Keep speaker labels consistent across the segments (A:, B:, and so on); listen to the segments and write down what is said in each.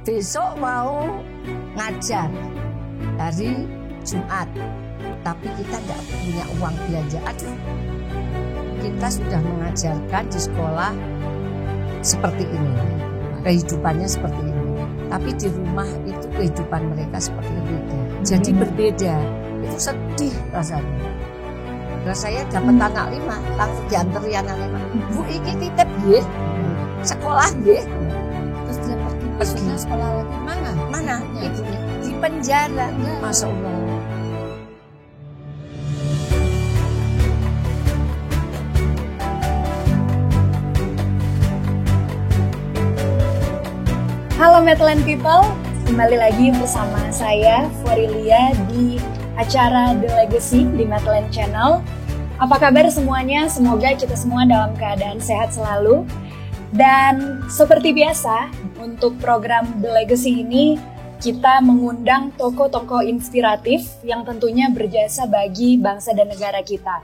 A: besok mau ngajar hari Jumat, tapi kita nggak punya uang belanja. Aduh, kita sudah mengajarkan di sekolah seperti ini, kehidupannya seperti ini, tapi di rumah itu kehidupan mereka seperti beda. Jadi berbeda, itu sedih rasanya. Saya dapat anak 5, langsung dianteri anak 5. Bu, iki titip nggih. Sekolah nggih.
B: Terus dia pergi sekolah lagi
A: mana ibunya di penjara. Masya Allah.
B: Halo Medland People, kembali lagi bersama saya Forilia di acara The Legacy di Medland Channel. Apa kabar semuanya? Semoga kita semua dalam keadaan sehat selalu. Dan seperti biasa, untuk program The Legacy ini, kita mengundang tokoh-tokoh inspiratif yang tentunya berjasa bagi bangsa dan negara kita.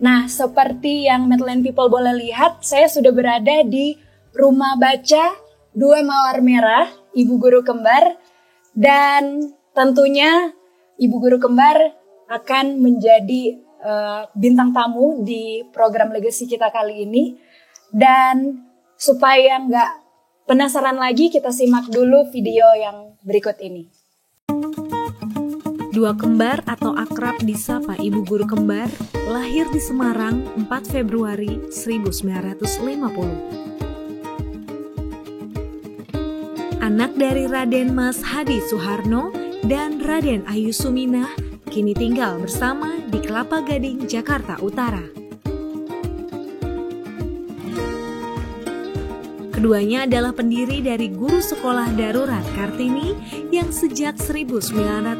B: Nah, seperti yang Medland People boleh lihat, saya sudah berada di Rumah Baca 2 Mawar Merah, Ibu Guru Kembar. Dan tentunya Ibu Guru Kembar akan menjadi bintang tamu di program Legacy kita kali ini. Dan supaya nggak penasaran lagi, kita simak dulu video yang berikut ini.
C: Dua kembar atau akrab disapa Ibu Guru Kembar lahir di Semarang 4 Februari 1950. Anak dari Raden Mas Hadi Suharno dan Raden Ayu Suminah kini tinggal bersama di Kelapa Gading, Jakarta Utara. Keduanya adalah pendiri dari Guru Sekolah Darurat Kartini yang sejak 1990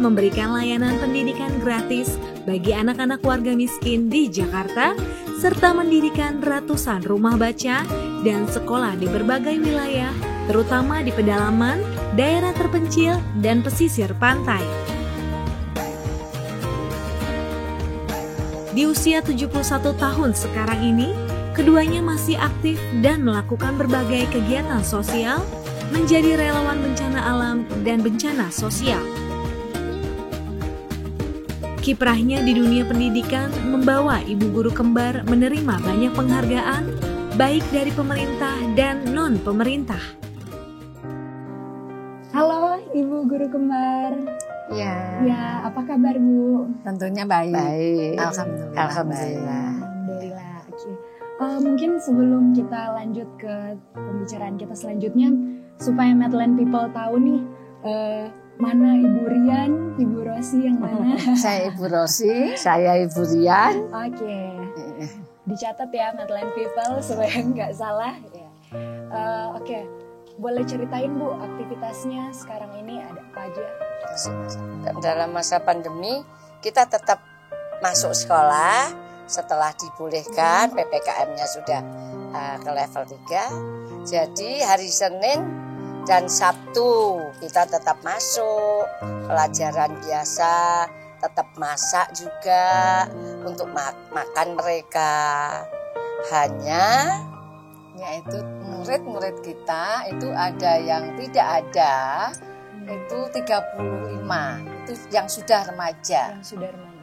C: memberikan layanan pendidikan gratis bagi anak-anak warga miskin di Jakarta, serta mendirikan ratusan rumah baca dan sekolah di berbagai wilayah, terutama di pedalaman, daerah terpencil, dan pesisir pantai. Di usia 71 tahun sekarang ini, keduanya masih aktif dan melakukan berbagai kegiatan sosial, menjadi relawan bencana alam dan bencana sosial. Kiprahnya di dunia pendidikan membawa Ibu Guru Kembar menerima banyak penghargaan, baik dari pemerintah dan non-pemerintah.
B: Halo Ibu Guru Kembar.
A: Ya,
B: apa kabar Bu?
A: tentunya baik. Alhamdulillah.
B: Oke. Mungkin sebelum kita lanjut ke pembicaraan kita selanjutnya, supaya Medland People tahu nih, mana Ibu Rian, Ibu Rosi yang mana?
A: Saya Ibu Rosi, saya Ibu Rian.
B: Oke. Dicatat ya Medland People supaya nggak salah. Oke. Boleh ceritain Bu, aktivitasnya sekarang ini ada apa aja?
A: Dalam masa pandemi kita tetap masuk sekolah setelah dibolehkan, PPKM-nya sudah ke level 3. Jadi hari Senin dan Sabtu kita tetap masuk pelajaran biasa, tetap masak juga untuk makan mereka. Hanya yaitu murid-murid kita itu ada yang tidak ada, itu 35, itu yang sudah remaja.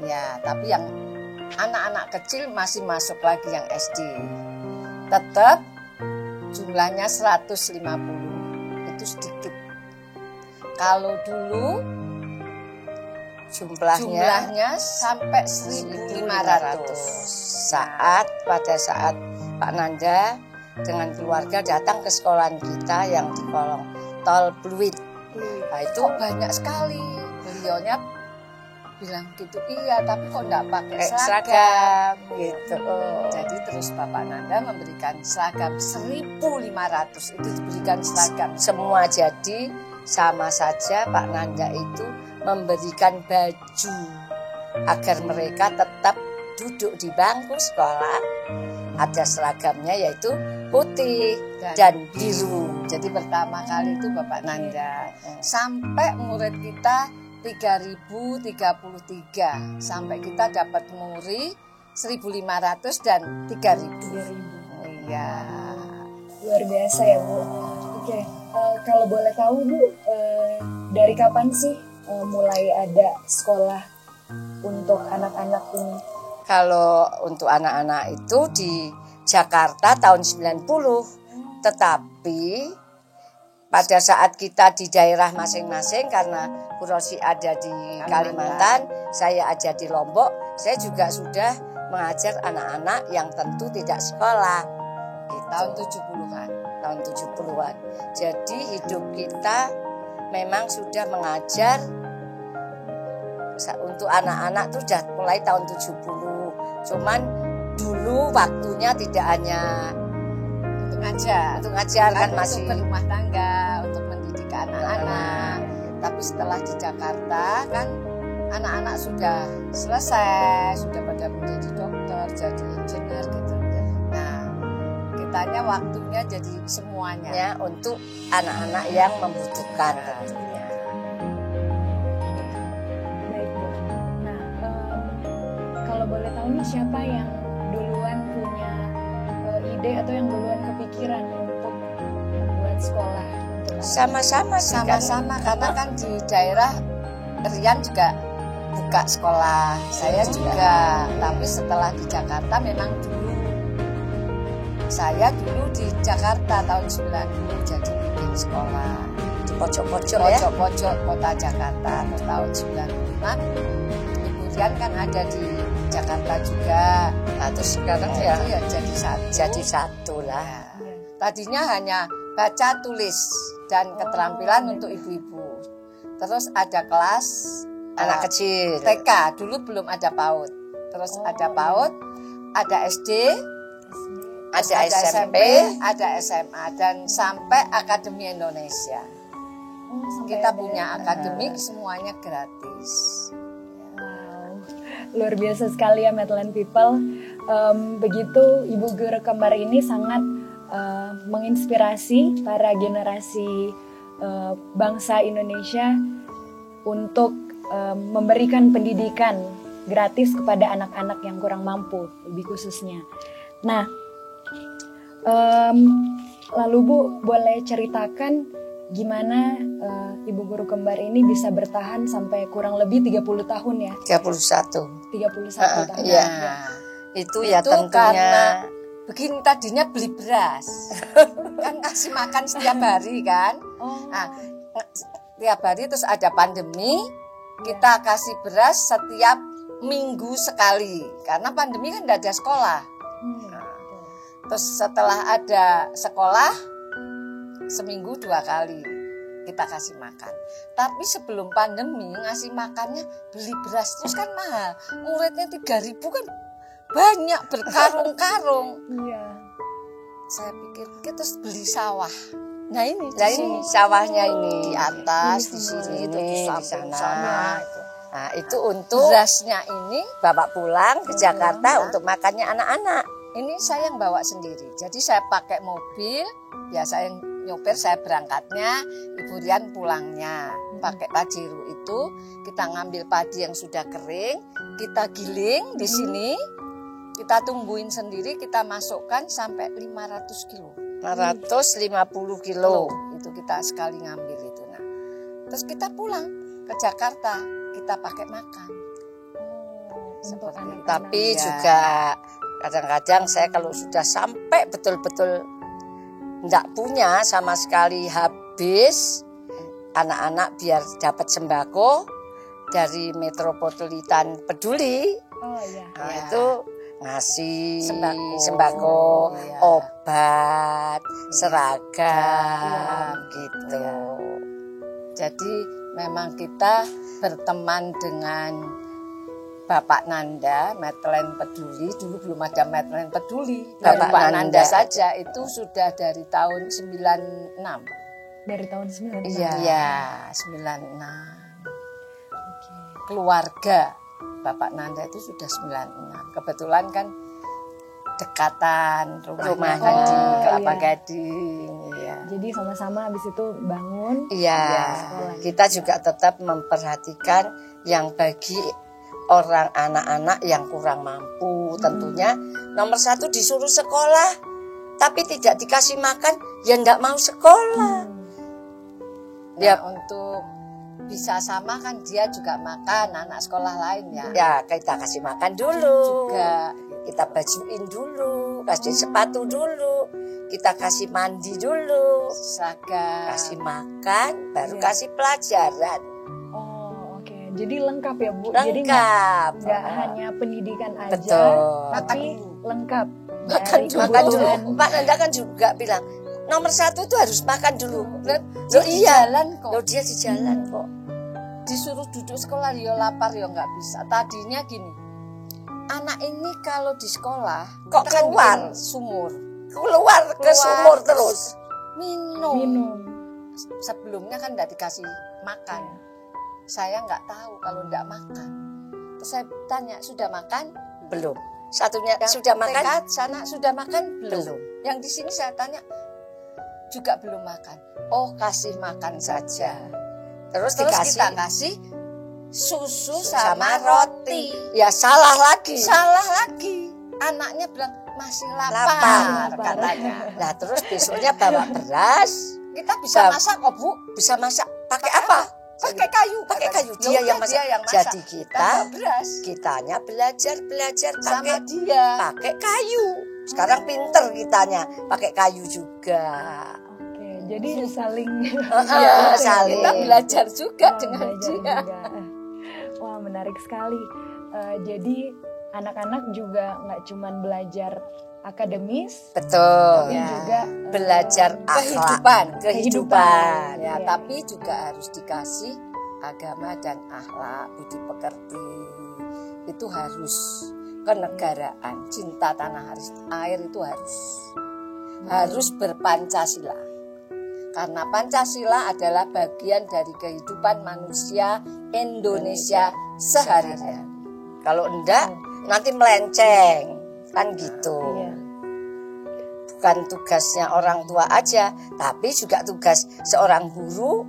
A: Ya, tapi yang anak-anak kecil masih masuk lagi yang SD. Tetap jumlahnya 150, itu sedikit. Kalau dulu jumlahnya sampai 1.500. Pada saat Pak Nanda dengan keluarga datang ke sekolahan kita yang di kolong tol Pluit. Nah, itu banyak sekali. Beliaunya bilang gitu, iya tapi kok enggak pakai seragam gitu. Jadi terus Bapak Nanda memberikan seragam 1.500, itu diberikan seragam semua. Jadi sama saja Pak Nanda itu memberikan baju agar mereka tetap duduk di bangku sekolah. Ada seragamnya yaitu putih dan biru. Jadi pertama kali itu Bapak Nanda. Sampai murid kita 3.033. Sampai kita dapat murid 1.500 dan 3.000. Iya.
B: Luar biasa ya Bu. Oke. Kalau boleh tahu Bu, dari kapan sih mulai ada sekolah untuk anak-anak ini?
A: Kalau untuk anak-anak itu di Jakarta tahun 90, tetapi pada saat kita di daerah masing-masing, karena Bu Rosi ada di Kalimantan, saya ada di Lombok, saya juga sudah mengajar anak-anak yang tentu tidak sekolah. Tahun 70-an, tahun 70-an. Jadi hidup kita memang sudah mengajar untuk anak-anak tuh sudah mulai tahun 70. Cuman dulu waktunya tidak hanya untuk ngajar kan masih
D: untuk berumah tangga, untuk mendidik anak-anak. Tapi setelah di Jakarta kan anak-anak sudah selesai, sudah pada menjadi dokter, jadi insinyur gitu. Nah, kitanya waktunya jadi semuanya
A: ya untuk anak-anak yang membutuhkan tentunya.
B: Baik Bu. Nah, kalau boleh tahu nih siapa yang duluan punya ide atau yang duluan kepikiran untuk membuat sekolah?
A: Sama-sama sih,
D: sama-sama karena kan di daerah Rian juga buka sekolah, saya juga. Tapi setelah di Jakarta memang saya dulu di Jakarta tahun 90 jadi bikin sekolah
A: di pojok-pojok ya.
D: Pojok-pojok kota Jakarta. Terus tahun 95 Ibu Rian kan ada di Jakarta juga.
A: Nah, terus sekarang
D: ya
A: jadi satu lah.
D: Ya. Tadinya hanya baca tulis dan keterampilan untuk ibu-ibu. Terus ada kelas
A: anak kecil.
D: TK, dulu belum ada PAUD. Terus ada PAUD, ada SD, ada SMP, ada SMA, dan sampai Akademi Indonesia. Kita punya akademik, semuanya gratis.
B: Wow, luar biasa sekali ya Medland People. Begitu Ibu Guru Kembar ini sangat menginspirasi para generasi bangsa Indonesia untuk memberikan pendidikan gratis kepada anak-anak yang kurang mampu, lebih khususnya. Nah, lalu Bu, boleh ceritakan gimana Ibu Guru Kembar ini bisa bertahan sampai kurang lebih 30 tahun ya?
A: 31.
B: 31 tahun.
A: Iya. Itu ya tentunya
D: karena begini, tadinya beli beras. Kan kasih makan setiap hari kan. Nah, setiap hari terus ada pandemi, kita kasih beras setiap minggu sekali. Karena pandemi kan tidak ada sekolah. Terus setelah ada sekolah, seminggu 2 kali kita kasih makan. Tapi sebelum pandemi ngasih makannya beli beras terus kan mahal. Muridnya 3.000 kan banyak berkarung-karung.
B: Iya.
D: Saya pikir terus beli sawah. Nah ini
A: sawahnya ini
D: di atas,
A: ini
D: di sini,
A: ini,
D: itu di
A: di
D: samping
A: sana.
D: sana.
A: Nah itu untuk
D: Berasnya ini
A: bapak pulang ke Jakarta untuk makannya anak-anak.
D: ini saya yang bawa sendiri. Jadi saya pakai mobil, ya saya yang nyopir, saya berangkatnya, Ibu Rian pulangnya. Pakai Pajero itu, kita ngambil padi yang sudah kering, kita giling di sini, kita tungguin sendiri, kita masukkan sampai 500 kilo.
A: 550 kilo.
D: Itu kita sekali ngambil itu. Nah, terus kita pulang ke Jakarta, kita pakai makan.
B: Untuk anak-anak.
A: Tapi
D: Ya.
A: juga kadang-kadang saya kalau sudah sampai betul-betul enggak punya sama sekali, habis, anak-anak biar dapat sembako dari Metropolitan Peduli.
B: Oh iya.
A: Nah,
D: Ya.
A: itu ngasih
D: Sembako.
A: sembako,
D: Iya.
A: obat, seragam gitu.
D: Jadi memang kita berteman dengan Bapak Nanda, Medland Peduli. Dulu belum ada Medland Peduli.
A: Bapak
D: Bapak
A: Nanda.
D: Nanda saja itu sudah dari tahun 96.
B: Dari tahun 96.
A: Iya.
D: 96.
B: Oke.
D: Keluarga Bapak Nanda itu sudah 96. Kebetulan kan dekatan rumahnya kan di
B: Oh,
D: Kelapa
B: iya.
D: Gading. Iya.
B: Jadi sama-sama habis itu bangun.
A: Iya,
B: sekolah.
A: kita juga tetap memperhatikan yang bagi orang anak-anak yang kurang mampu. Tentunya nomor 1 disuruh sekolah, tapi tidak dikasih makan, ya enggak mau sekolah.
D: Ya untuk bisa sama kan dia juga makan anak sekolah lain ya.
A: Ya kita kasih makan dulu.
D: Juga
A: Kita bajuin dulu, kasih sepatu dulu, kita kasih mandi dulu,
D: seragam.
A: kasih makan, baru
B: Iya.
A: kasih pelajaran.
B: Oh, oke. Jadi lengkap ya, Bu. Jadi
A: Lengkap.
B: nggak hanya pendidikan aja,
A: Betul.
B: tapi lengkap.
D: Makan
B: Dari
D: dulu.
A: Makan dulu.
B: kebutuhan.
A: Pak Nanda kan juga bilang nomor 1 itu harus makan dulu.
D: Dia
A: Loh
D: di
A: iya,
D: jalan kok.
A: loh dia di jalan kok.
D: Disuruh duduk sekolah yo lapar yo nggak bisa. Tadinya gini, anak ini kalau di sekolah
A: Kok
D: kita kan
A: keluar?
D: bikin sumur
A: Keluar ke sumur terus.
D: minum.
B: Minum.
D: Sebelumnya kan nggak dikasih makan. Saya nggak tahu kalau nggak makan. Terus saya tanya sudah makan?
A: Belum. Satunya
D: Yang
A: sudah makan?
D: TK sana sudah makan belum?
A: Belum.
D: Yang di sini saya tanya juga belum makan. Oh kasih makan saja.
A: Terus
D: Terus
A: dikasih
D: kita kasih susu
A: sama
D: sama roti.
A: Ya salah lagi.
D: Salah lagi. Anaknya bilang masih lapar,
A: Lapar.
D: katanya.
A: Nah terus besoknya bawa beras.
D: Kita bisa
A: Bab-
D: masak kok Bu.
A: Bisa masak pakai apa?
D: Pakai kayu.
A: Pakai kayu.
D: Ya
A: Dia
D: udah,
A: yang masak.
D: masak.
A: Jadi kita
D: Tambah beras
A: kitanya belajar
D: sama
A: pakai
D: dia.
A: pakai kayu. Sekarang pinter kitanya pakai kayu juga.
B: Oke, jadi saling
A: Iya, saling.
D: Kita belajar juga
B: Oh,
D: dengan
B: belajar
D: dia.
B: juga. Wah, menarik sekali. Jadi anak-anak juga nggak cuman belajar akademis,
A: Betul.
B: tapi
D: Ya.
B: juga
A: Belajar akhlak,
D: Kehidupan.
A: kehidupan.
D: Ya,
B: Iya.
D: tapi juga harus dikasih agama dan akhlak, budi pekerti. Itu harus kenegaraan, cinta tanah air itu harus berpancasila. Karena Pancasila adalah bagian dari kehidupan manusia Indonesia sehari-hari.
A: Kalau enggak nanti melenceng. Kan gitu.
B: Iya.
A: Bukan tugasnya orang tua aja, tapi juga tugas seorang guru,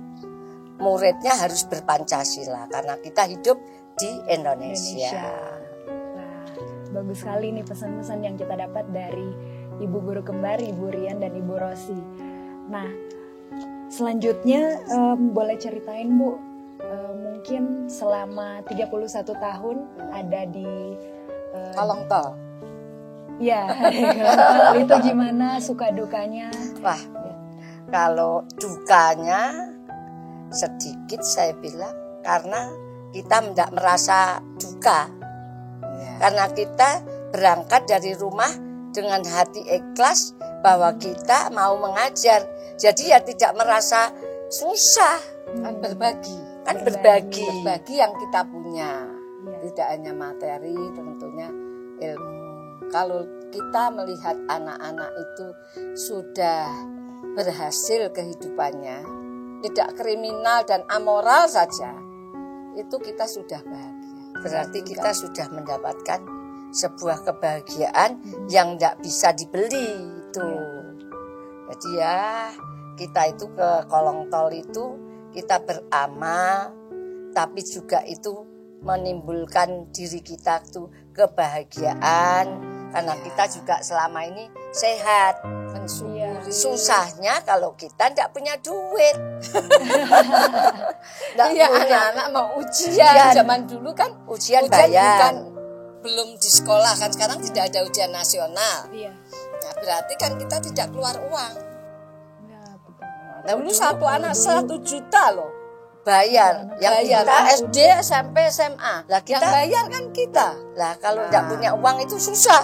A: muridnya harus berpancasila karena kita hidup di Indonesia.
B: Nah, bagus sekali nih pesan-pesan yang kita dapat dari Ibu Guru Kembar, Ibu Rian dan Ibu Rosi. Nah, selanjutnya boleh ceritain Bu, mungkin selama 31 tahun ada di
D: Kolong tol.
B: ya itu gimana suka dukanya?
A: Wah, kalau dukanya sedikit saya bilang karena kita tidak merasa duka. Karena kita berangkat dari rumah dengan hati ikhlas bahwa kita mau mengajar. Jadi ya tidak merasa susah,
D: Kan berbagi.
A: kan berbagi.
D: Berbagi yang kita punya.
B: Iya.
D: Tidak hanya materi, tentunya ilmu. Kalau kita melihat anak-anak itu sudah berhasil kehidupannya, tidak kriminal dan amoral saja, itu kita sudah bahagia.
A: Berarti kita sudah mendapatkan sebuah kebahagiaan yang tidak bisa dibeli itu. Jadi ya kita itu ke kolong tol itu kita beramal, tapi juga itu menimbulkan diri kita tuh kebahagiaan karena kita juga selama ini sehat.
D: Mensyukuri.
A: Susahnya kalau kita tidak punya duit. Nggak
D: Iya,
A: punya
D: anak-anak mau ujian.
A: Ujian.
D: Zaman dulu kan
A: ujian bayar.
D: bukan belum di sekolah kan, sekarang tidak ada ujian nasional.
B: Iya.
D: Nah, berarti kan kita tidak keluar uang.
B: Ya, betul.
D: Dulu satu anak 1 juta loh.
A: Bayar. Yang
D: Bayar
A: kita
D: SD, SMP, SMA.
A: Lah,
D: Yang
A: kita-
D: bayar kan kita.
A: lah kalau
D: Nah.
A: tidak punya uang itu susah.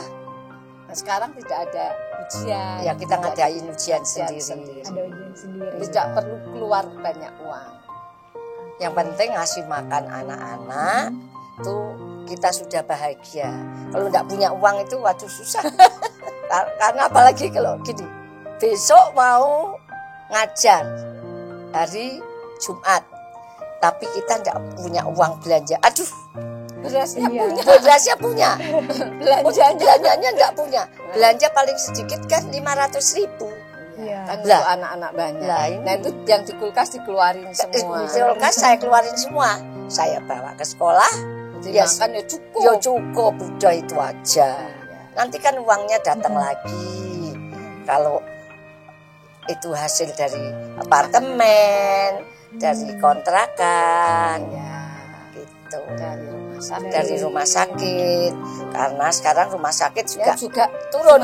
D: Nah, sekarang tidak ada ujian.
A: Ya kita
D: Tidak
A: ngadain
D: ada
A: ujian
D: ujian
A: sendiri.
B: Ada ujian sendiri.
D: Tidak perlu keluar banyak uang.
A: Yang penting ngasih makan anak-anak tuh kita sudah bahagia. Kalau tidak punya uang itu waduh susah. Karena apalagi kalau gini, besok mau ngajar hari Jumat, tapi kita tidak punya uang belanja. Aduh,
D: Berasnya
B: Iya.
D: punya.
A: berasnya punya,
D: Belanjanya.
A: belanjanya nggak punya. Belanja paling sedikit kan 500.000.
B: Iya.
D: Kan
A: Lah.
D: untuk anak-anak banyak.
A: Lah, ini-
D: Nah itu yang di kulkas dikeluarin semua.
A: Di kulkas saya keluarin semua. Saya bawa ke sekolah. Ya,
D: Dimakan ya cukup.
A: Ya cukup, udah itu aja. Nanti kan uangnya datang lagi. Kalau itu hasil dari apartemen, dari kontrakan,
D: Ya,
A: gitu.
D: dari rumah sakit.
A: Karena sekarang rumah sakit
D: Ya,
A: juga
D: juga turun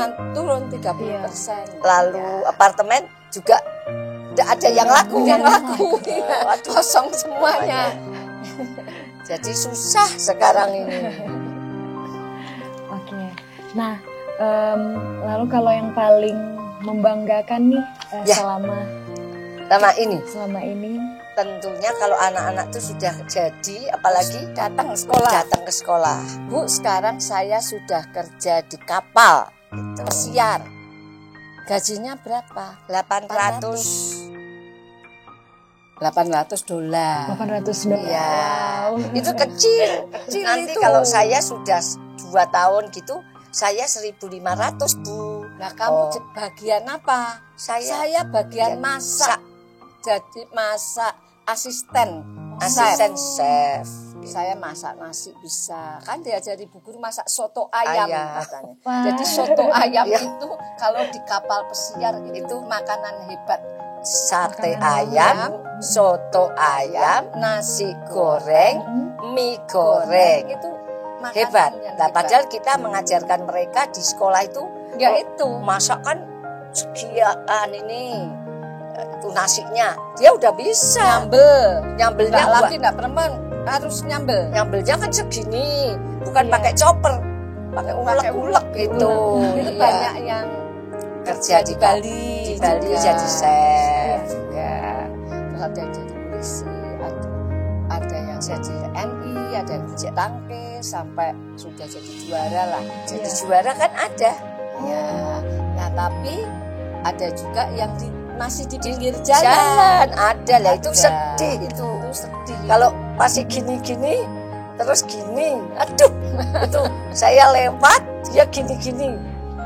D: 30%.
A: lalu apartemen juga tidak ada yang laku.
D: Yang laku.
A: Waduh,
D: Kosong semuanya.
A: jadi susah sekarang ini.
B: Oke. Nah, lalu kalau yang paling membanggakan nih
A: Ya. Sama ini
B: selama ini,
A: tentunya kalau anak-anak tuh sudah jadi, apalagi
D: Datang sekolah.
A: datang ke sekolah.
D: Bu, sekarang saya sudah kerja di kapal
A: Gitu.
D: pesiar. Gajinya berapa?
A: 800.
D: $800.
B: $800.
A: Iya.
B: Wow.
A: Itu kecil. Nanti
D: itu.
A: kalau saya sudah 2 tahun gitu, saya 1.500, Bu.
D: Nah, kamu
A: Oh.
D: bagian apa? Saya bagian masak. Jadi masak asisten
A: chef.
D: Saya masak nasi bisa. Kan diajari Bu Guru masak soto ayam
A: Ayam.
D: katanya.
B: Wah.
D: Jadi soto ayam
A: Ya.
D: itu kalau di kapal pesiar itu makanan hebat.
A: Sate
B: Makanan
A: ayam, soto ayam, nasi goreng, mie goreng.
D: Itu makanan
A: Hebat.
D: yang
A: Nah,
D: hebat.
A: padahal kita mengajarkan mereka di sekolah itu,
D: Ya itu.
A: masak kan sekian ini, itu nasinya. Dia udah bisa. Nyambelnya
D: Nggak lagi nggak perempuan harus nyambel.
A: nyambelnya kan segini, bukan
B: Iya.
A: pakai chopper, pakai ulek-ulek gitu.
D: Itu
A: Iya.
D: banyak yang
A: Kerja di
D: Bali,
A: di Bali
D: juga.
A: jadi chef juga.
D: Terus ada yang jadi polisi, ada yang jadi TNI, ada yang bujik tangkis sampai sudah jadi juara lah.
A: Jadi
B: Iya.
A: juara kan ada.
D: Ya, nah tapi ada juga yang masih di pinggir jalan.
A: Jalan ada lah, itu
D: Ada.
A: sedih itu.
D: Itu sedih.
A: Kalau masih gini-gini terus gini, aduh, itu saya lewat dia gini-gini,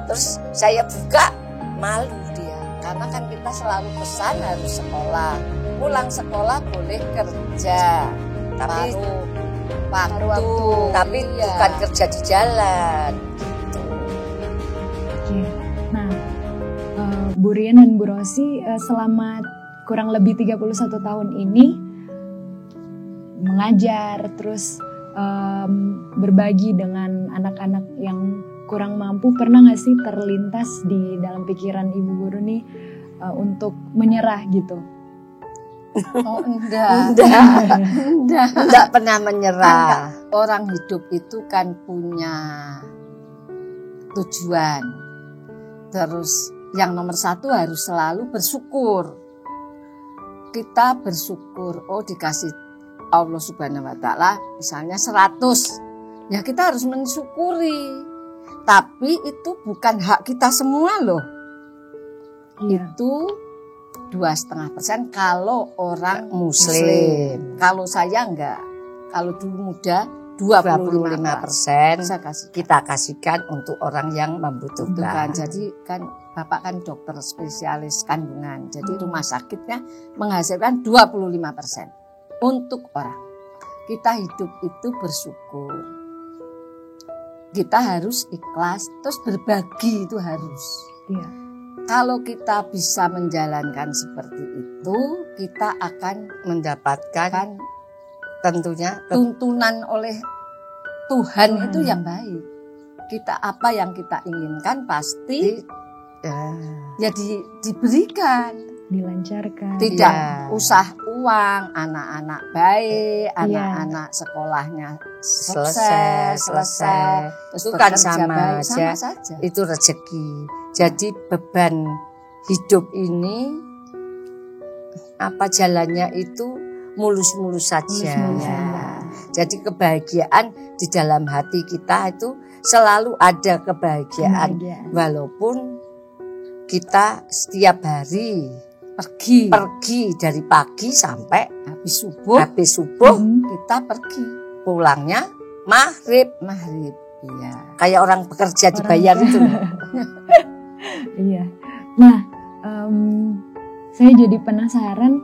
A: terus saya buka, malu dia.
D: Karena kan kita selalu pesan harus sekolah. Pulang sekolah boleh kerja.
A: Tapi
D: Paruh waktu.
A: tapi
D: Iya.
A: bukan kerja di jalan.
B: Oke. Nah, Bu Rian dan Bu Rosi selama kurang lebih 31 tahun ini mengajar, terus berbagi dengan anak-anak yang kurang mampu. Pernah nggak sih terlintas di dalam pikiran Ibu Guru nih untuk menyerah gitu?
D: Oh enggak.
A: Enggak pernah menyerah.
D: Orang hidup itu kan punya tujuan. Terus yang nomor satu harus selalu bersyukur. Kita bersyukur, oh dikasih Allah Subhanahu wa Ta'ala misalnya 100. Ya kita harus mensyukuri. Tapi itu bukan hak kita semua loh.
B: Iya.
D: Itu 2,5% kalau orang
A: Muslim.
D: Kalau saya enggak. Kalau dulu muda 25%.
A: 25%
D: Saya kasih
A: kita kasihkan untuk orang yang
D: bukan.
A: membutuhkan.
D: Jadi kan Bapak kan dokter spesialis kandungan. Jadi rumah sakitnya menghasilkan 25% untuk orang. Kita hidup itu bersyukur. Kita harus ikhlas, terus berbagi itu harus.
B: Iya.
D: Kalau kita bisa menjalankan seperti itu, kita akan
A: Mendapatkan tentunya
D: tuntunan oleh Tuhan
B: Tuhan.
D: itu yang baik. Kita apa yang kita inginkan pasti ya diberikan.
B: Dilancarkan.
D: Tidak
A: Iya.
D: usah uang, anak-anak baik, anak-anak sekolahnya
A: selesai.
D: terus
A: Itu kan
D: bekerja
A: sama
D: baik,
A: aja.
D: sama saja.
A: Itu rezeki. Jadi beban hidup ini apa jalannya itu mulus-mulus saja.
B: Mulus-mulus
A: Ya.
B: saja.
A: Jadi kebahagiaan di dalam hati kita itu selalu ada kebahagiaan. Walaupun kita setiap hari pergi dari pagi sampai
D: Habis subuh
A: habis subuh,
D: kita pergi
A: pulangnya maghrib.
D: maghrib. Iya.
A: Kayak orang bekerja dibayar itu.
B: Iya. Nah, saya jadi penasaran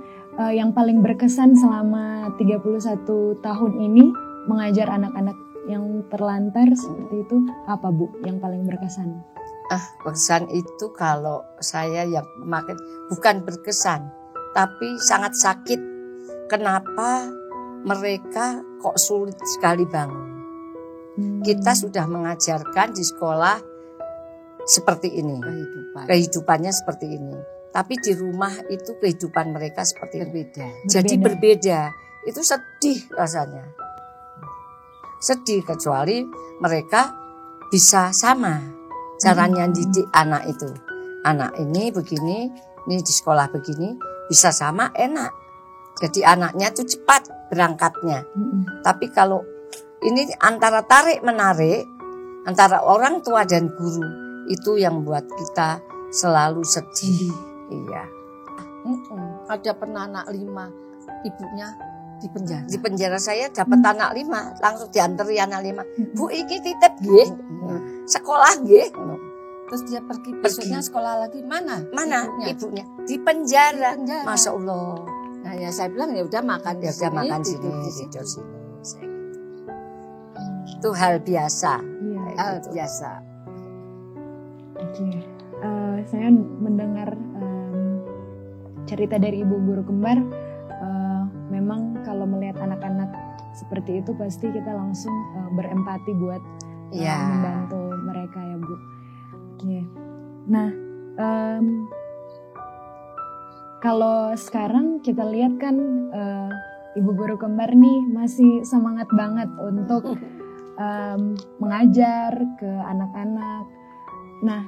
B: yang paling berkesan selama 31 tahun ini mengajar anak-anak yang terlantar seperti itu apa Bu yang paling berkesan?
A: Berkesan itu kalau saya yang makin bukan berkesan, tapi sangat sakit kenapa mereka kok sulit sekali bangun. Kita sudah mengajarkan di sekolah seperti ini, kehidupannya seperti ini. Tapi di rumah itu kehidupan mereka seperti
D: berbeda.
A: Jadi berbeda. Itu sedih rasanya. Sedih, kecuali mereka bisa sama caranya didik anak itu. Anak ini begini, ini di sekolah begini, bisa sama enak. Jadi anaknya itu cepat berangkatnya. Tapi kalau ini antara tarik menarik antara orang tua dan guru, itu yang buat kita selalu sedih. Iya.
D: Ada pernah anak 5, ibunya di penjara.
A: Di penjara saya dapat anak 5, langsung dianteri anak 5. Bu, iki titip nggih. Sekolah nggih.
D: Terus dia pergi besoknya sekolah lagi, mana?
A: Mana ibunya? Di penjara. Masya Allah.
D: Nah ya saya bilang ya udah makan
A: Ya udah makan sini, tidur sini. Itu hal biasa.
D: Hal biasa.
B: Oke. Saya mendengar cerita dari ibu guru kembar. Memang kalau melihat anak-anak seperti itu pasti kita langsung berempati buat membantu mereka ya Bu. Oke. Nah, kalau sekarang kita lihat kan ibu guru kembar nih masih semangat banget untuk mengajar ke anak-anak. Nah,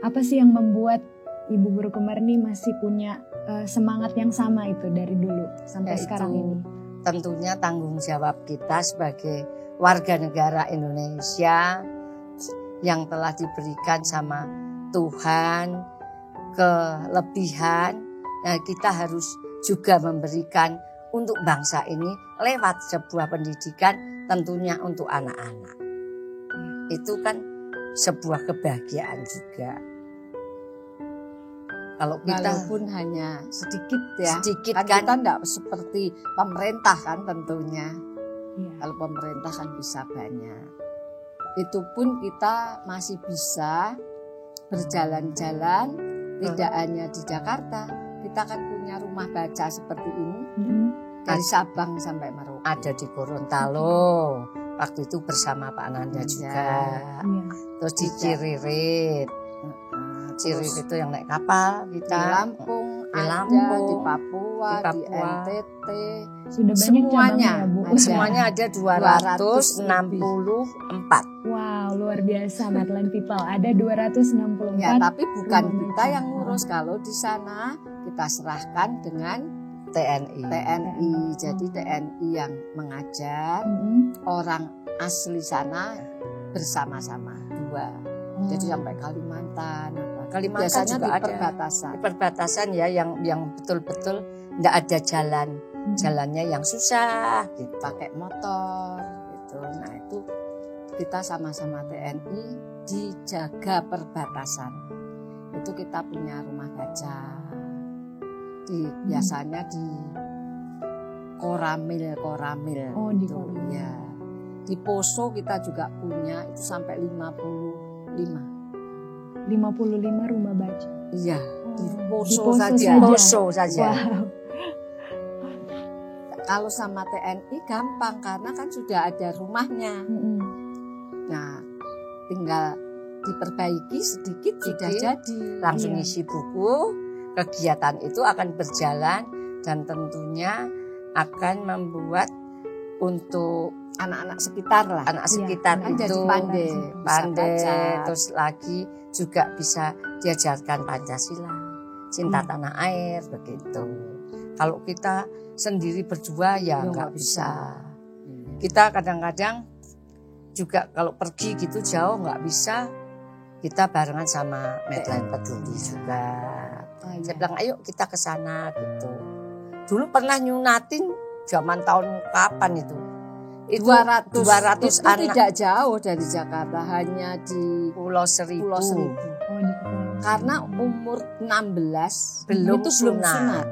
B: apa sih yang membuat ibu guru kembar nih masih punya semangat yang sama itu dari dulu sampai sekarang ini?
A: Tentunya tanggung jawab kita sebagai warga negara Indonesia yang telah diberikan sama Tuhan kelebihan. Nah, kita harus juga memberikan untuk bangsa ini lewat sebuah pendidikan, tentunya untuk anak-anak. Itu kan sebuah kebahagiaan juga. Kalau kita
D: walaupun hanya sedikit ya,
A: sedikit
D: kan kita enggak seperti pemerintah kan tentunya. Kalau pemerintah kan bisa banyak. Itu pun kita masih bisa berjalan-jalan, tidak hanya di Jakarta. Kita kan punya rumah baca seperti ini dari Sabang sampai Merauke.
A: Ada di Gorontalo, waktu itu bersama Pak Nanda juga. Terus di Ciririt. Ciririt itu yang naik kapal kita.
D: Di Lampung,
A: di
D: ada,
A: Lampung,
D: di Papua, di NTT.
B: Sudah banyak
D: semuanya
B: cabangnya, Bu.
A: Semuanya ada 264.
B: Wow, luar biasa Medline People. Ada 264.
D: Ya, tapi bukan kita yang ngurus. Kalau di sana kita serahkan dengan
A: TNI.
D: Jadi TNI yang mengajar, orang asli sana bersama-sama 2. Jadi sampai Kalimantan.
A: Kalimantan
D: biasanya
A: juga
D: di
A: ada
D: perbatasan.
A: Di perbatasan ya yang betul-betul enggak ada jalan. Jalannya yang susah gitu.
D: Pakai motor gitu. Nah, itu kita sama-sama TNI dijaga perbatasan. Itu kita punya rumah baca. Biasanya di Koramil.
B: Oh, di Koramil.
D: Ya. Di Poso kita juga punya itu sampai 55
B: rumah baca.
D: Iya, di
B: Poso
D: saja.
B: Wow.
D: Kalau sama TNI gampang karena kan sudah ada rumahnya. Nah, tinggal diperbaiki sedikit sudah jadi.
A: Langsung isi buku, kegiatan itu akan berjalan dan tentunya akan membuat untuk
D: anak-anak sekitar lah.
A: Anak sekitar itu pandai, terus lagi juga bisa diajarkan Pancasila, cinta tanah air begitu. Kalau kita sendiri berdua ya nggak bisa. Kita kadang-kadang juga kalau pergi gitu jauh nggak bisa. Kita barengan sama Medline Peduli juga. Saya bilang ayo kita ke sana gitu. Dulu pernah nyunatin zaman tahun kapan itu?
D: 200
A: itu
D: anak. Tidak jauh dari Jakarta, hanya di
A: Pulau Seribu.
D: Karena umur 16
A: belum
D: itu belum sunat.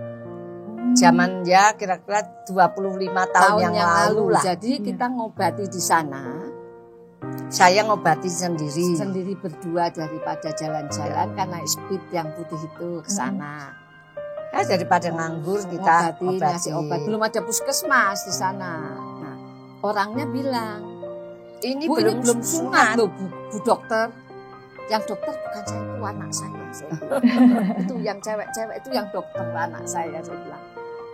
A: Zaman ya kira-kira 25 tahun yang lalu lah.
D: Jadi kita ngobati di sana.
A: Saya ngobati sendiri
D: Berdua daripada jalan-jalan karena speed yang putih itu ke sana.
A: daripada nganggur kita
D: ngasih obat. Belum ada puskesmas di sana. Nah, orangnya bilang,
A: ini
D: Bu,
A: belum sunat
D: loh Bu dokter. Yang dokter bukan saya, itu anak saya. Itu yang cewek-cewek itu yang dokter anak saya bilang.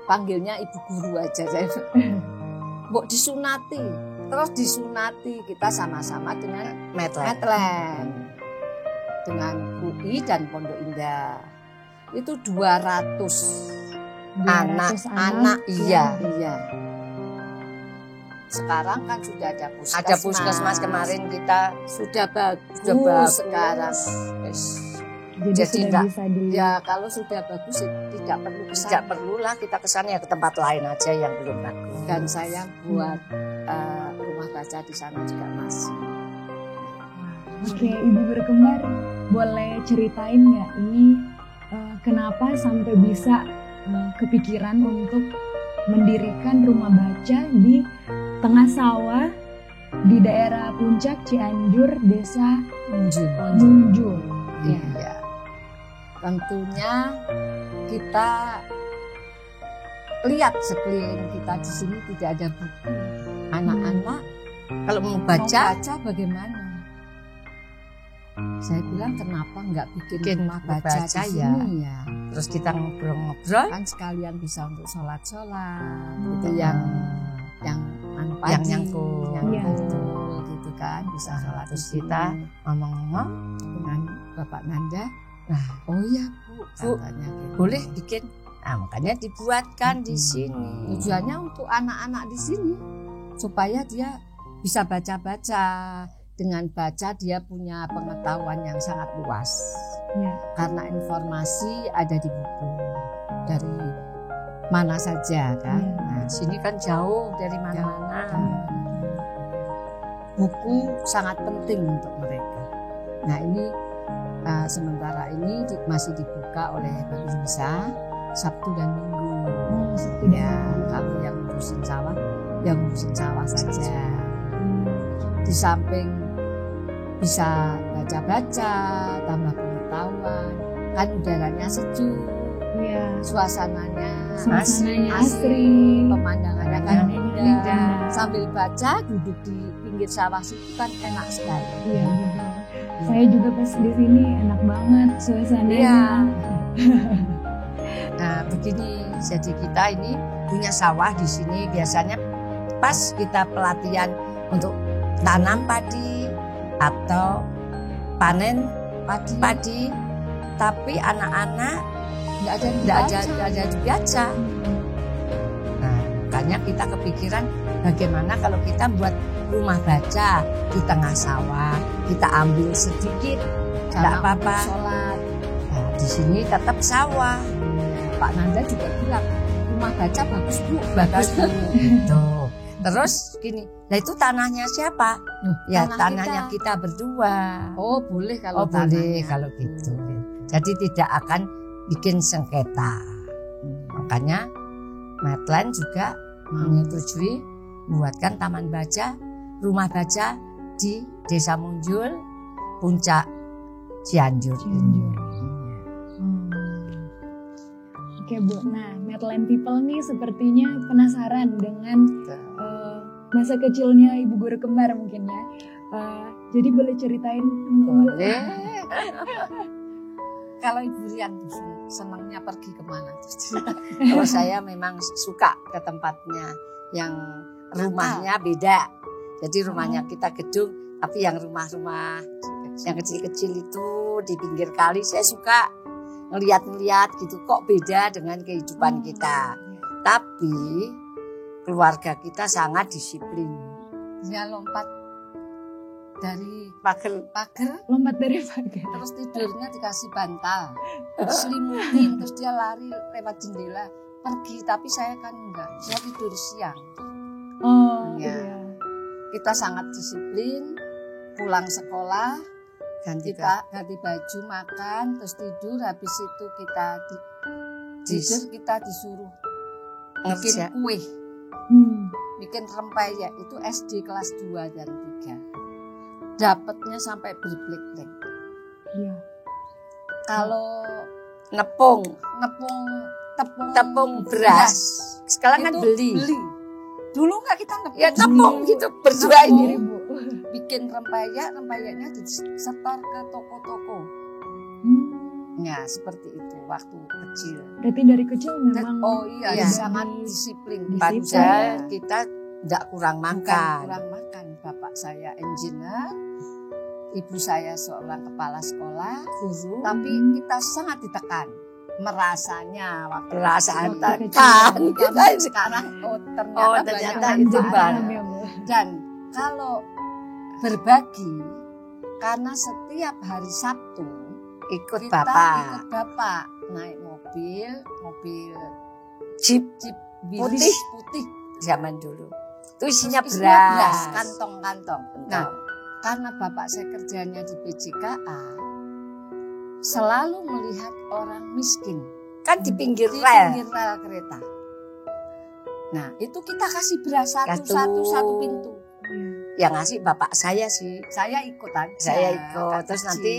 D: Panggilnya ibu guru aja saya. Bu disunati. Terus disunati kita sama-sama dengan Medland. Dengan UI dan Pondok Indah. Itu 200 anak. Iya. Sekarang kan sudah ada puskesmas.
A: Ada puskesmas kemarin kita
D: sudah bagus sekarang.
B: Jadi sudah bisa
D: ya kalau sudah bagus tidak perlu kesana.
A: Tidak perlulah kita kesana, ya ke tempat lain aja yang belum bagus.
D: Dan saya buat rumah baca di sana juga masih.
B: Oke, Ibu Guru Kembar, boleh ceritain nggak ini kenapa sampai bisa kepikiran untuk mendirikan rumah baca di tengah sawah di daerah Puncak Cianjur, Desa Munjul.
D: Iya. Tentunya kita lihat sekeliling kita di sini tidak ada buku. Anak-anak
A: kalau mau baca
D: bagaimana? Saya bilang kenapa nggak bikin rumah baca di sini ya?
A: Terus kita ngobrol-ngobrol
D: kan sekalian bisa untuk sholat-sholat gitu yang pagi, yang nyangkul gitu kan bisa sholat.
A: Terus kita ngomong-ngomong
D: dengan Bapak Nanda, oh iya Bu, katanya gitu.
A: Boleh bikin. Nah, makanya dibuatkan di sini.
D: Tujuannya untuk anak-anak di sini supaya dia bisa baca-baca. Dengan baca dia punya pengetahuan yang sangat luas.
B: Ya.
D: Karena informasi ada di buku dari mana saja kan.
B: Ya.
D: Nah,
A: Sini kan jauh dari mana-mana.
D: Buku sangat penting untuk mereka. Nah ini sementara ini masih dibuka oleh Bapak Bisa Sabtu dan Minggu.
B: Sabtu
D: ya, kalau yang ngurusin sawah saja. Di samping bisa baca-baca, tambah pengetahuan, kan udaranya sejuk, suasananya asri, pemandangannya kan indah. Sambil baca, duduk di pinggir sawah situ kan enak sekali.
B: Iya, betul. Saya juga pas di sini enak banget suasananya.
A: Iya. Nah, begini, jadi kita ini punya sawah di sini biasanya pas kita pelatihan untuk tanam padi atau panen padi, tapi anak-anak nggak ada dibaca. Nah, makanya kita kepikiran bagaimana kalau kita buat rumah baca di tengah sawah, kita ambil sedikit, nggak apa-apa.
D: Sholat.
A: Nah, di sini tetap sawah.
D: Pak Nanda juga bilang rumah baca bagus Bu.
A: Tuh. Terus gini, nah itu tanahnya siapa? Ya tanahnya kita berdua.
D: Oh boleh kalau
A: boleh kalau gitu. Jadi tidak akan bikin sengketa. Makanya Medland juga menyetujui membuatkan taman baca, rumah baca di Desa Munjul, Puncak Cianjur.
B: Oke Bu, nah Medland People nih sepertinya penasaran dengan masa kecilnya Ibu Guru Kembar mungkin ya. Jadi boleh ceritain?
A: Boleh.
D: Kalau Ibu Rian senangnya pergi kemana?
A: Kalau saya memang suka ke tempatnya yang rumahnya beda. Jadi rumahnya kita gedung, tapi yang rumah-rumah yang kecil-kecil itu di pinggir kali saya suka ngeliat-ngeliat gitu, kok beda dengan kehidupan kita. Tapi keluarga kita sangat disiplin.
D: Dia lompat dari
A: pagar,
B: lompat dari pagar.
D: Terus tidurnya dikasih bantal, diselimutin, terus dia lari lewat jendela pergi. Tapi saya kan enggak, saya tidur siang.
B: Oh
D: ya. Iya. Kita sangat disiplin, pulang sekolah ganti baju, makan, terus tidur. Habis itu kita tidur, kita disuruh bikin kue, bikin rempeyek. Itu SD kelas 2 dan 3. Dapatnya sampai berblek-blek.
B: Iya.
D: Kalau
A: nepung tepung beras. Sekarang kan
D: Itu
A: beli.
D: Dulu nggak kita tepung.
A: Ya tepung gitu berdua ini.
D: Bikin rempeyeknya disetor ke toko-toko. Ya seperti itu waktu kecil.
B: Berarti dari kecil memang
D: Oh iya,
A: Iya.
D: sangat disiplin.
A: Padahal kita tidak kurang
D: Bukan
A: makan.
D: kurang makan. Bapak saya engineer, ibu saya seorang kepala sekolah,
A: Guru.
D: tapi kita sangat ditekan. Merasanya waktu
A: Perasaan
B: Waktu
A: tekan.
B: kecil.
A: Kita
D: sekarang ternyata,
A: Oh, ternyata
D: banyak
A: itu
D: manfaat.
A: Bang.
B: ya, Bu.
D: Dan kalau berbagi, karena setiap hari Sabtu
A: ikut
D: kita
A: bapak.
D: ikut bapak naik mobil
A: Jeep
D: jeep
A: Putih.
D: putih.
A: zaman dulu. Itu isinya
D: Terus isinya
A: beras.
D: kantong-kantong. Nah, karena bapak saya kerjanya di PJKA, selalu melihat orang miskin
A: Kan di pinggir
D: di
A: rel.
D: pinggir rel kereta. Nah, itu kita kasih beras
A: Satu.
D: satu pintu.
A: Yang ngasih bapak saya sih.
D: Saya ikut aja.
A: Saya ikut.
D: Kan
A: Terus
D: kecil.
A: nanti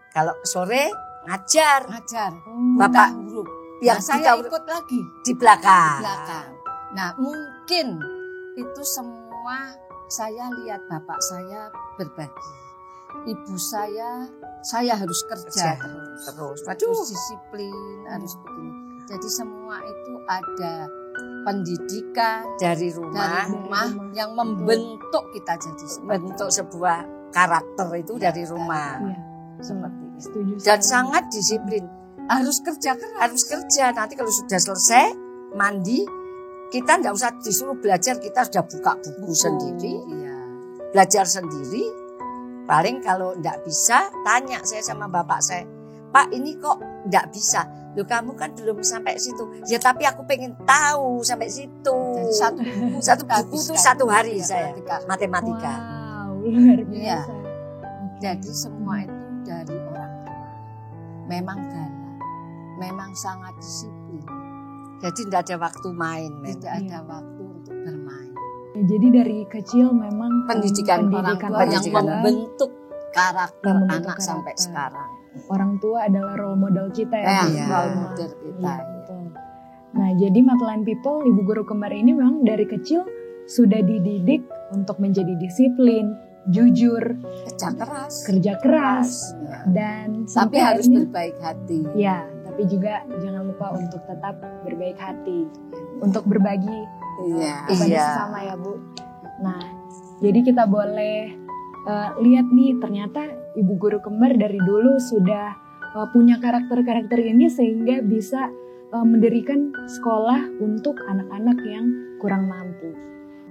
A: kalau sore ngajar.
D: ngajar.
A: Bapak
D: huruf.
A: yang
D: Nah, saya
A: buka huruf
D: ikut lagi
A: di belakang.
D: di belakang. Nah, mungkin itu semua saya lihat bapak saya berbagi. Ibu saya harus kerja
A: Terus.
D: harus disiplin, harus begini. Jadi semua itu ada pendidikan
A: Dari
D: dari
A: rumah.
D: rumah yang membentuk kita jadi seperti
A: Bentuk sebuah karakter itu dari rumah.
B: Iya,
D: seperti itu.
B: setuju.
A: Dan
B: sekali.
A: sangat disiplin.
D: Harus kerja keras.
A: Harus kerja. Nanti kalau sudah selesai mandi, kita nggak usah disuruh belajar. Kita sudah buka buku sendiri,
D: Iya.
A: belajar sendiri. Paling kalau nggak bisa, tanya saya sama bapak saya, Pak ini kok nggak bisa? Loh kamu kan belum sampai situ. Ya tapi aku pengen tahu sampai situ.
D: Jadi satu buku
A: Satu
D: kita
A: buku itu
D: habiskan.
A: 1 hari
D: Iya,
A: saya.
D: matematika.
A: Matematika.
B: Wow, luar biasa.
D: Iya.
B: Oke.
D: Jadi semua itu dari orang tua. Memang galak, memang sangat disiplin.
A: Jadi nggak ada waktu main. Men.
D: Tidak ada waktu untuk bermain.
B: Ya, jadi dari kecil memang
A: Pendidikan
D: Orang
B: pendidikan
D: tua yang
A: pendidikan.
D: membentuk karakter
B: Membentuk
D: anak
B: karakter.
D: sampai sekarang.
B: orang tua adalah role model kita ya.
D: Nah,
B: Bu.
A: iya.
D: role model kita.
B: Iya, betul. Nah, jadi Matalan People, Ibu Guru Kembar ini memang dari kecil sudah dididik untuk menjadi disiplin, jujur,
D: Kerja keras.
B: kerja keras,
D: Ya.
B: dan
D: Tapi
B: sampai
D: harus
B: akhirnya-
D: berbaik hati.
B: Ya, tapi juga jangan lupa untuk tetap berbaik hati, untuk berbagi
D: Iya.
B: kepada
A: Iya.
B: sesama ya Bu. Nah, jadi kita boleh lihat nih, ternyata Ibu Guru Kembar dari dulu sudah punya karakter-karakter ini sehingga bisa mendirikan sekolah untuk anak-anak yang kurang mampu.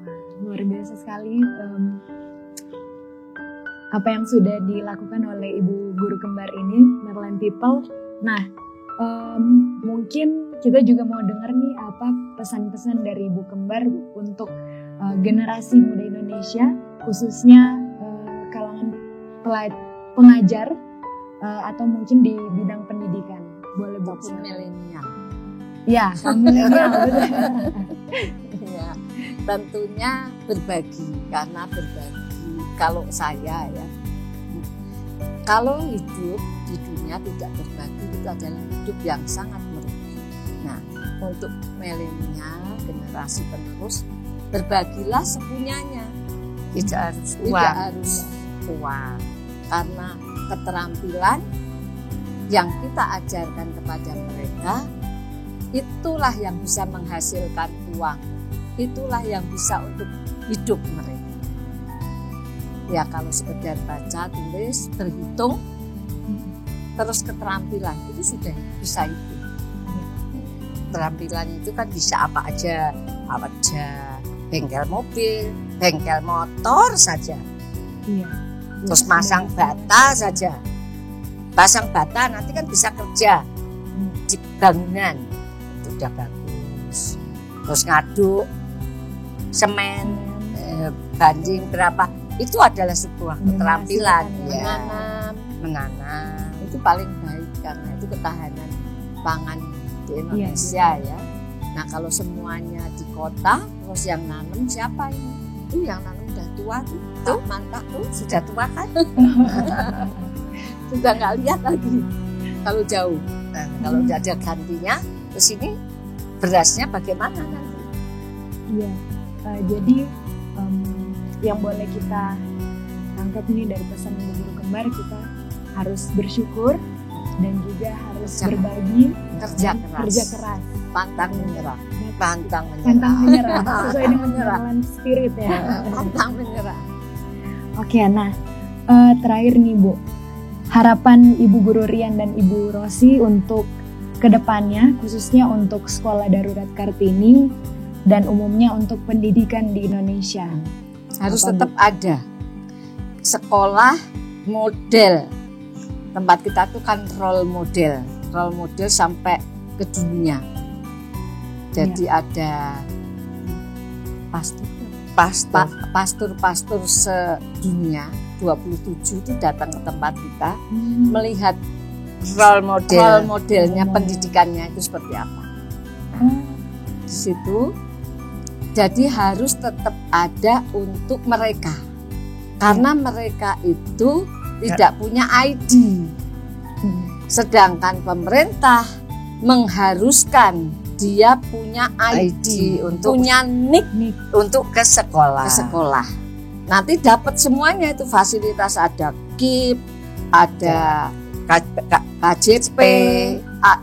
B: Wah, luar biasa sekali apa yang sudah dilakukan oleh Ibu Guru Kembar ini, Matalan People. Nah, mungkin kita juga mau dengar nih apa pesan-pesan dari Ibu Kembar untuk generasi muda Indonesia, khususnya kalangan pengajar atau mungkin di bidang pendidikan. Boleh Bu?
D: Maupun milenial.
B: Ya, milenial betul.
D: Ya, tentunya berbagi, karena berbagi. Kalau saya ya, kalau hidup di dunia tidak berbagi itu adalah hidup yang sangat merugi. Nah, untuk milenial, generasi penerus, berbagilah sepunyanya.
A: Tidak harus
D: Tidak
A: uang.
D: harus uang, karena keterampilan yang kita ajarkan kepada mereka itulah yang bisa menghasilkan uang, itulah yang bisa untuk hidup mereka. Ya kalau sekedar baca, tulis, berhitung, terus keterampilan itu sudah bisa itu. Keterampilan itu kan bisa apa aja, bengkel mobil, bengkel motor saja.
B: Iya.
A: Terus masang bata saja. Pasang bata nanti kan bisa kerja di bangunan. Itu udah bagus. Terus ngaduk semen, banding berapa. Itu adalah sebuah keterampilan. Ya. Menanam.
D: Itu paling baik karena itu ketahanan pangan di Indonesia ya. Nah kalau semuanya di kota, terus yang nanam siapa ini? Itu yang nanam udah tua tuh, mantap tuh, sudah tua kan? Sudah nggak lihat lagi kalau jauh.
A: Nah, kalau udah ada gantinya, terus ini
D: berasnya bagaimana nanti?
B: Iya, jadi yang boleh kita tangkap nih dari pesan Ibu Guru Kembar, kita harus bersyukur dan juga harus berbagi,
D: kerja
B: keras,
D: pantang menyerah, pantang
B: menyerah, sesuai dengan jalan spirit ya.
D: Pantang menyerah.
B: Oke, nah terakhir nih Bu, harapan Ibu Guru Rian dan Ibu Rosi untuk kedepannya, khususnya untuk Sekolah Darurat Kartini dan umumnya untuk pendidikan di Indonesia.
D: Harus tetap ada sekolah model. Tempat kita tuh kan role model sampai ke dunia. Jadi ada pastor sedunia 27 itu datang ke tempat kita melihat role modelnya pendidikannya itu seperti apa. Di situ jadi harus tetap ada untuk mereka karena mereka itu tidak punya ID, sedangkan pemerintah mengharuskan dia punya ID untuk punya NIK untuk ke sekolah. Nanti dapat semuanya itu fasilitas, ada KIP, ada KJP,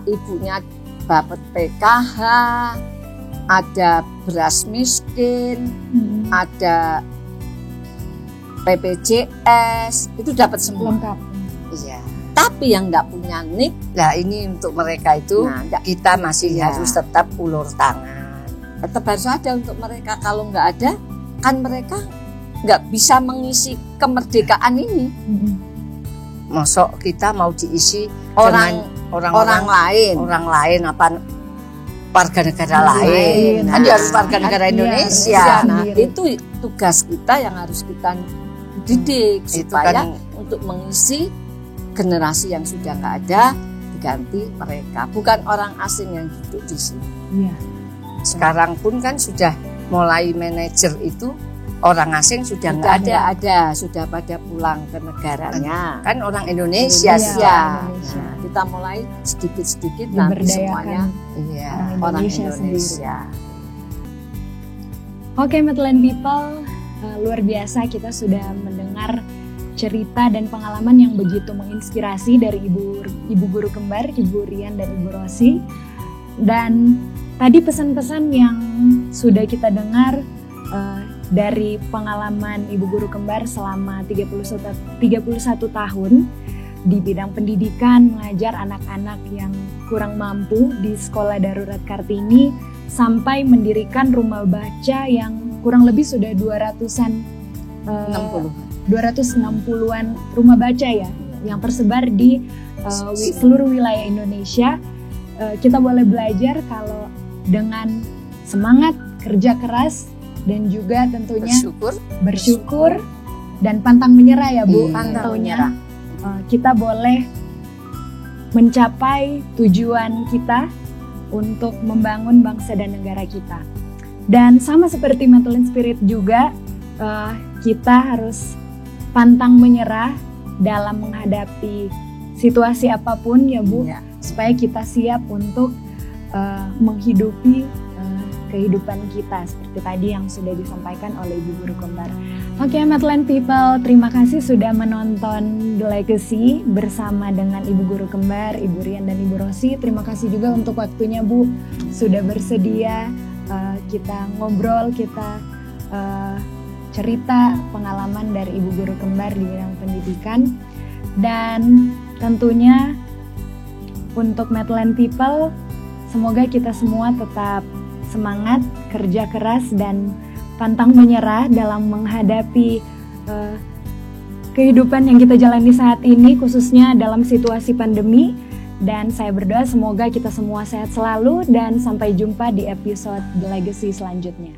D: ibunya dapat PKH, ada beras miskin, ada BPJS, itu dapat semua.
B: Lengkap.
D: Iya. Tapi yang nggak punya NIK, nah ini untuk mereka itu kita masih harus tetap ulur tangan. Tetap harus ada untuk mereka. Kalau nggak ada, kan mereka nggak bisa mengisi kemerdekaan ini. Masuk kita mau diisi orang lain apa warga negara lain. Kan harus warga negara Indonesia. Nah, itu tugas kita yang harus kita didik supaya untuk mengisi generasi yang sudah nggak ada diganti mereka, bukan orang asing yang duduk di sini. Iya. Sekarang pun kan sudah mulai manajer itu orang asing sudah nggak ada, sudah pada pulang ke negaranya. Kan orang Indonesia sih ya. Nah, kita mulai sedikit-sedikit nanti semuanya orang Indonesia.
B: Oke, Medland People, luar biasa kita sudah mendengar cerita dan pengalaman yang begitu menginspirasi dari Ibu Guru Kembar, Ibu Rian dan Ibu Rosi. Dan tadi pesan-pesan yang sudah kita dengar dari pengalaman Ibu Guru Kembar selama 31 tahun di bidang pendidikan, mengajar anak-anak yang kurang mampu di Sekolah Darurat Kartini sampai mendirikan rumah baca yang kurang lebih sudah 260-an rumah baca ya, yang tersebar di seluruh wilayah Indonesia. Kita boleh belajar kalau dengan semangat, kerja keras, dan juga tentunya bersyukur dan pantang menyerah ya Bu. Tentunya kita boleh mencapai tujuan kita untuk membangun bangsa dan negara kita. Dan sama seperti Medland Spirit juga, kita harus pantang menyerah dalam menghadapi situasi apapun ya Bu, supaya kita siap untuk menghidupi kehidupan kita seperti tadi yang sudah disampaikan oleh Ibu Guru Kembar. Oke, Medland People, terima kasih sudah menonton The Legacy bersama dengan Ibu Guru Kembar, Ibu Rian dan Ibu Rosi. Terima kasih juga untuk waktunya Bu, sudah bersedia kita ngobrol, kita cerita pengalaman dari Ibu Guru Kembar di bidang pendidikan. Dan tentunya untuk Medland People, semoga kita semua tetap semangat, kerja keras, dan pantang menyerah dalam menghadapi kehidupan yang kita jalani saat ini, khususnya dalam situasi pandemi. Dan saya berdoa semoga kita semua sehat selalu dan sampai jumpa di episode The Legacy selanjutnya.